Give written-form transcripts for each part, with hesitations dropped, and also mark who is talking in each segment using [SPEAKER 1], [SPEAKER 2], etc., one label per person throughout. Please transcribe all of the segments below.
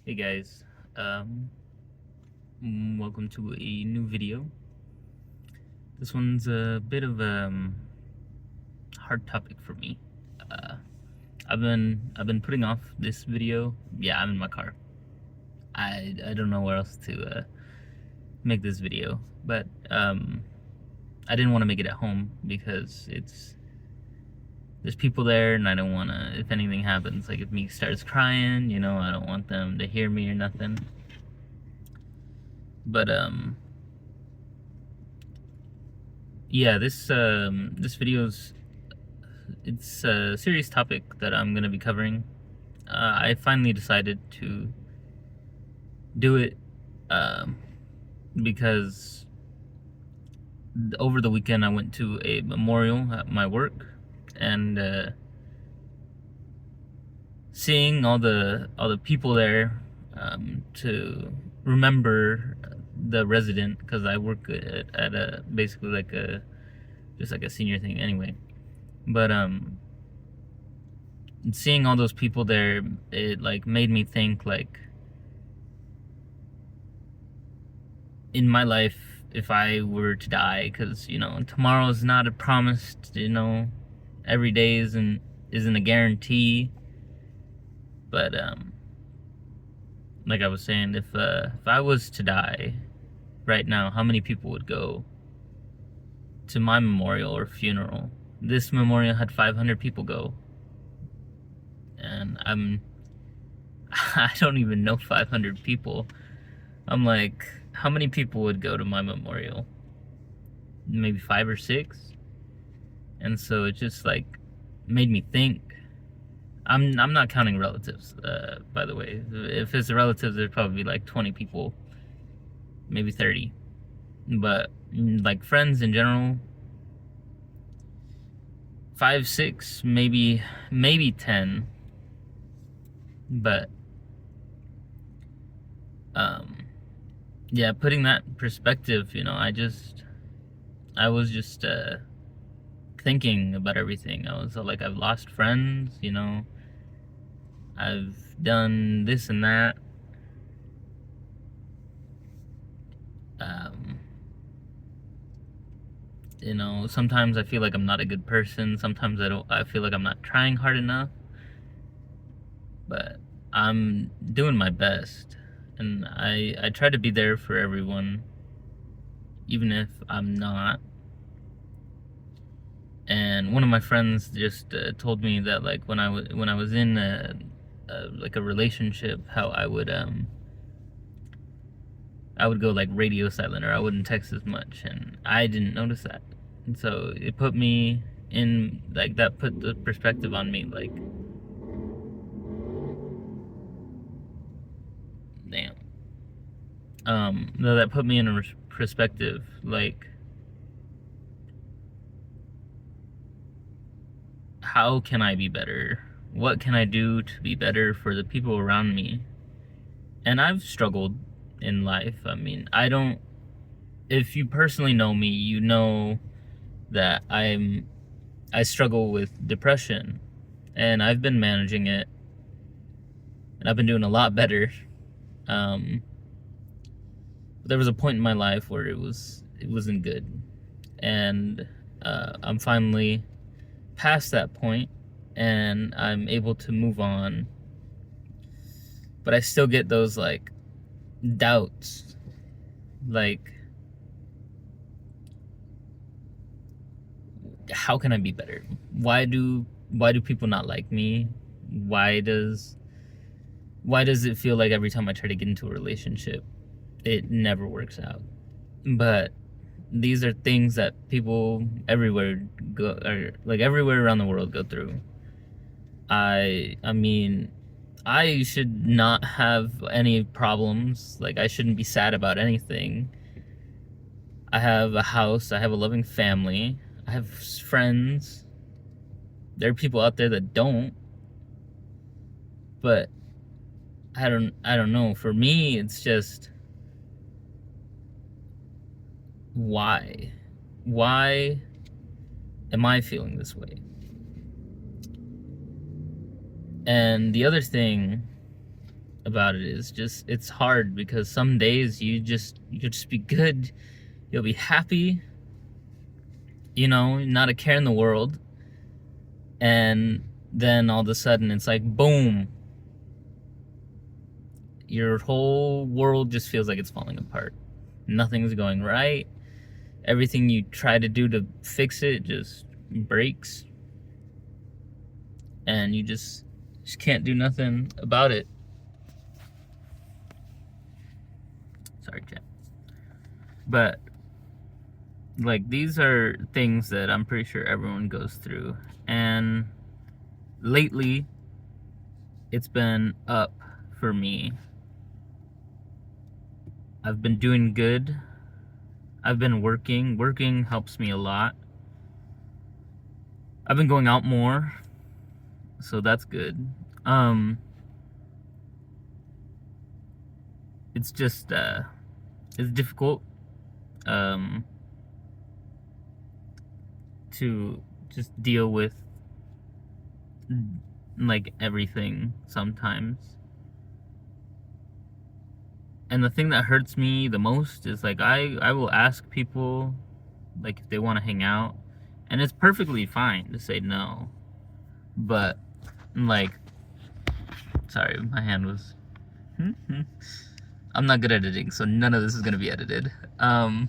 [SPEAKER 1] Hey guys, um, welcome to a new video. This one's a bit of a hard topic for me. Uh, I've been putting off this video. Yeah, I'm in my car. I don't know where else to make this video, but I didn't want to make it at home because there's people there, and I don't want to. If anything happens, like if me starts crying, I don't want them to hear me or nothing. But yeah, this video's it's a serious topic that I'm gonna be covering. I finally decided to do it um, because over the weekend I went to a memorial at my work, and seeing all the people there to remember the resident, because I work at a basically like a just like a senior thing anyway. But seeing all those people there, it like made me think, like, in my life, if I were to die, because tomorrow's not a promised, every day isn't a guarantee. But like I was saying, if I was to die right now, how many people would go to my memorial or funeral? This memorial had 500 people go, and I don't even know 500 people. I'm like, how many people would go to my memorial? Maybe 5 or 6. And so it just like made me think. I'm not counting relatives, by the way. If it's relatives, there'd probably be like 20 people, maybe 30. But like friends in general, 5, 6, maybe 10. But yeah, putting that perspective, I was just thinking about everything. I was like, I've lost friends, I've done this and that. Um, sometimes I feel like I'm not a good person. Sometimes I feel like I'm not trying hard enough. But I'm doing my best, and I try to be there for everyone, even if I'm not. And one of my friends just told me that, like, when I was in like a relationship, how I would go like radio silent, or I wouldn't text as much, and I didn't notice that. And so it put me in, like, that put the perspective on me, like, damn. No, that put me in a perspective, like, how can I be better? What can I do to be better for the people around me? And I've struggled in life. I mean, if you personally know me, you know that I struggle with depression, and I've been managing it, and I've been doing a lot better. Um, there was a point in my life where it wasn't good, and I'm finally past that point, and I'm able to move on. But I still get those, like, doubts, like, how can I be better? Why do people not like me? Why does it feel like every time I try to get into a relationship, it never works out? But these are things that people everywhere go, or like everywhere around the world, go through. I mean, I should not have any problems. Like, I shouldn't be sad about anything. I have a house, I have a loving family, I have friends. There are people out there that don't. But I don't know. For me, it's just, why? Why am I feeling this way? And the other thing about it is just it's hard because some days you'll just be good, you'll be happy, not a care in the world, and then all of a sudden it's like boom, your whole world just feels like it's falling apart. Nothing's going right. Everything you try to do to fix it just breaks, and you just can't do nothing about it. Sorry, chat. But like, these are things that I'm pretty sure everyone goes through, and lately it's been up for me. I've been doing good. I've been working. Working helps me a lot. I've been going out more, so that's good. It's just it's difficult to just deal with like everything sometimes. And the thing that hurts me the most is like I will ask people like if they want to hang out, and it's perfectly fine to say no. But like, sorry, my hand was I'm not good at editing, so none of this is gonna be edited. But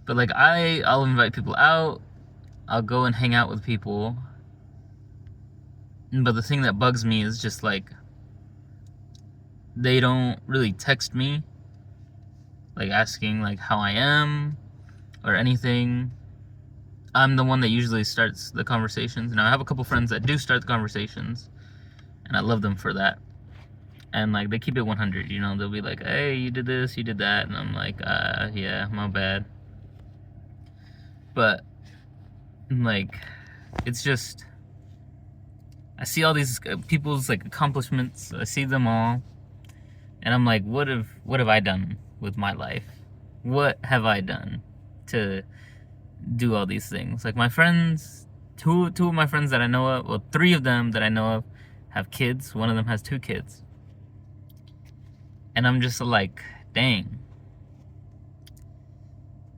[SPEAKER 1] like I'll invite people out, I'll go and hang out with people. But the thing that bugs me is just like they don't really text me like asking like how I am or anything. I'm the one that usually starts the conversations. Now I have a couple friends that do start the conversations, and I love them for that. And like they keep it 100, they'll be like, hey, you did this, you did that, and I'm like, yeah, my bad. But like, it's just, I see all these people's like accomplishments, I see them all, and I'm like, what have I done with my life? What have I done to do all these things? Like my friends, two of my friends that I know of, well, 3 of them that I know of have kids. One of them has 2 kids. And I'm just like, dang.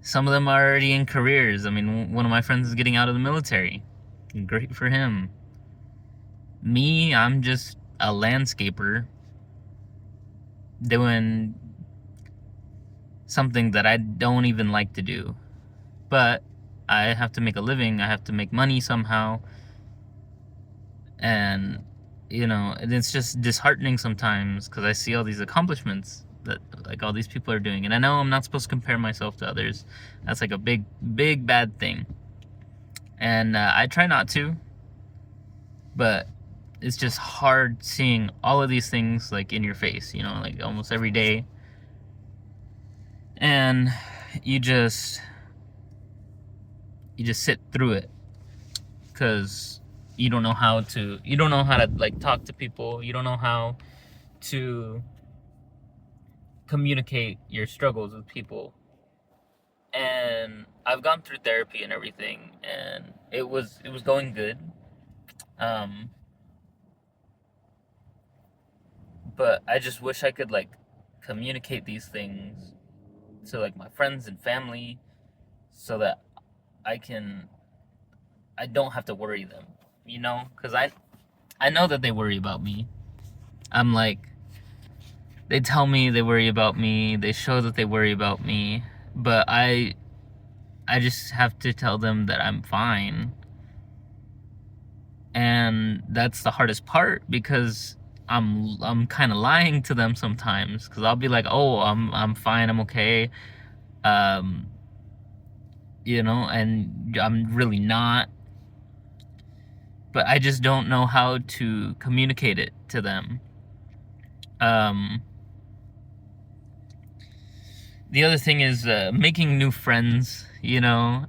[SPEAKER 1] Some of them are already in careers. I mean, one of my friends is getting out of the military. Great for him. Me, I'm just a landscaper doing something that I don't even like to do. But I have to make a living. I have to make money somehow. And it's just disheartening sometimes because I see all these accomplishments that like all these people are doing, and I know I'm not supposed to compare myself to others. That's like a big bad thing, and I try not to, but it's just hard seeing all of these things like in your face, like almost every day, and you just sit through it because you don't know how to like talk to people. You don't know how to communicate your struggles with people. And I've gone through therapy and everything, and it was going good. But I just wish I could like communicate these things to like my friends and family so that I don't have to worry them. Because I know that they worry about me. I'm like, they tell me they worry about me, they show that they worry about me, but I just have to tell them that I'm fine. And that's the hardest part because I'm kind of lying to them sometimes, because I'll be like, oh, I'm fine, I'm okay, and I'm really not. But I just don't know how to communicate it to them. The other thing is making new friends, and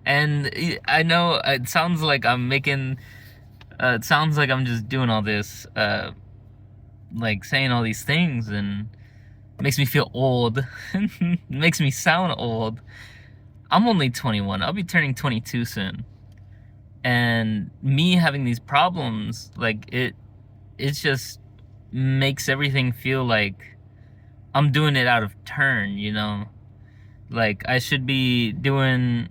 [SPEAKER 1] I know it sounds like I'm just doing all this, like saying all these things, and it makes me feel old. It makes me sound old. I'm only 21. I'll be turning 22 soon. And me having these problems, like it's just makes everything feel like I'm doing it out of turn, you know? Like I should be doing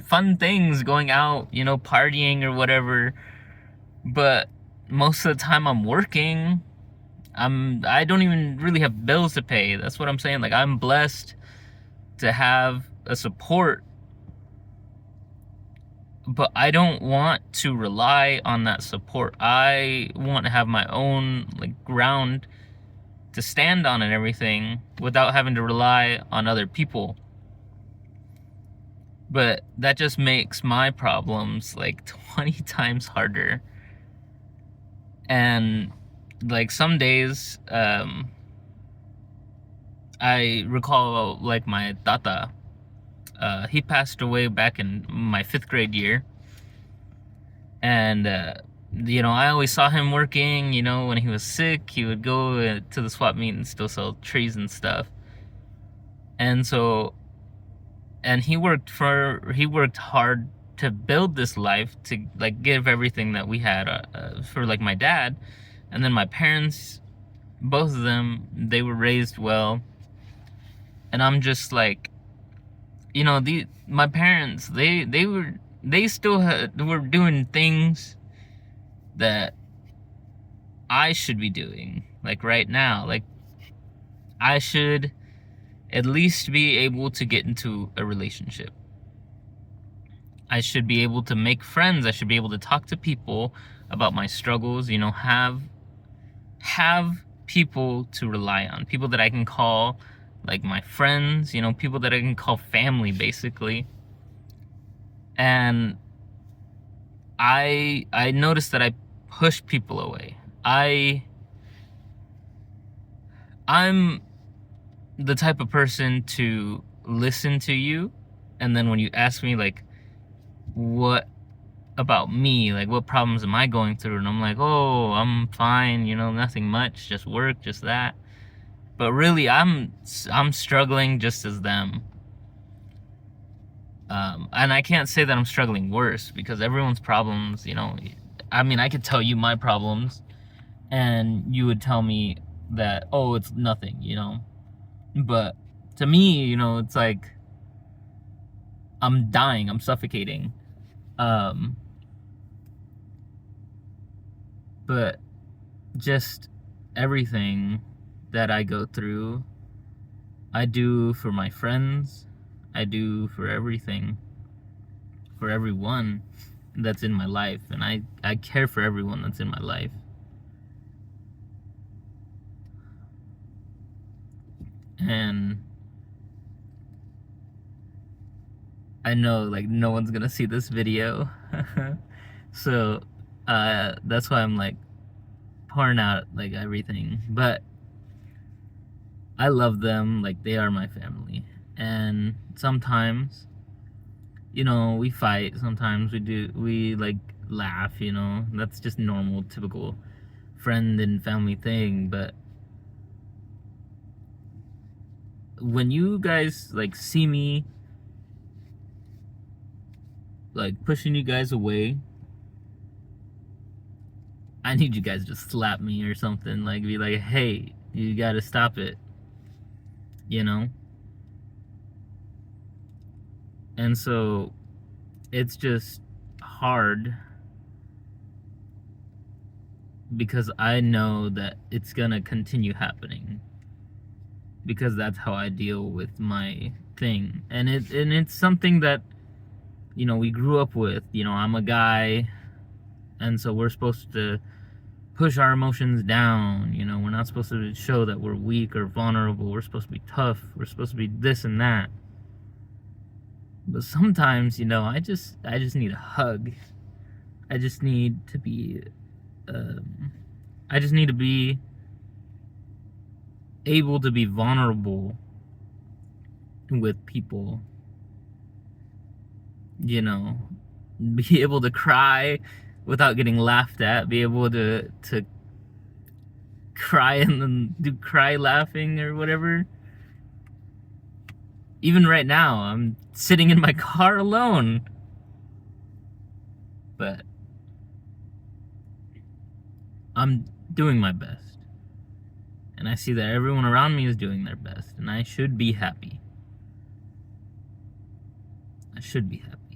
[SPEAKER 1] fun things, going out, you know, partying or whatever. But most of the time I'm working. I don't even really have bills to pay. That's what I'm saying. Like, I'm blessed to have a support, but I don't want to rely on that support. I want to have my own like ground to stand on and everything without having to rely on other people. But that just makes my problems like 20 times harder. And like some days, I recall like my tata. He passed away back in my 5th grade year, and you know, I always saw him working. You know, when he was sick, he would go to the swap meet and still sell trees and stuff. And so, and he worked hard to build this life, to like give everything that we had for like my dad, and then my parents, both of them, they were raised well. And I'm just like, you know, my parents, they still were doing things that I should be doing, like right now. Like, I should at least be able to get into a relationship. I should be able to make friends. I should be able to talk to people about my struggles, you know, have people to rely on, people that I can call like my friends, you know, people that I can call family, basically. And I noticed that I push people away. I'm the type of person to listen to you, and then when you ask me like, what about me, like what problems am I going through, and I'm like, oh, I'm fine, you know, nothing much, just work, just that. But really, I'm struggling just as them. And I can't say that I'm struggling worse, because everyone's problems, you know, I mean, I could tell you my problems and you would tell me that, oh, it's nothing, you know. But to me, you know, it's like I'm dying, I'm suffocating. But just everything that I go through, I do for my friends. I do for everything, for everyone that's in my life. And I care for everyone that's in my life. And I know like no one's gonna see this video. So that's why I'm like pouring out like everything. But I love them, like they are my family. And sometimes, you know, we fight. Sometimes we like laugh, you know. That's just normal, typical friend and family thing. But when you guys like see me like pushing you guys away, I need you guys to slap me or something. Like, be like, hey, you gotta stop it, you know. And so it's just hard, because I know that it's gonna continue happening, because that's how I deal with my thing. And it's something that, you know, we grew up with. You know, I'm a guy, and so we're supposed to push our emotions down. You know, we're not supposed to show that we're weak or vulnerable. We're supposed to be tough. We're supposed to be this and that. But sometimes, you know, I just need a hug. I just need to be able to be vulnerable with people, you know, be able to cry without getting laughed at, be able to cry and then do cry laughing or whatever. Even right now, I'm sitting in my car alone. But I'm doing my best. And I see that everyone around me is doing their best. And I should be happy. I should be happy.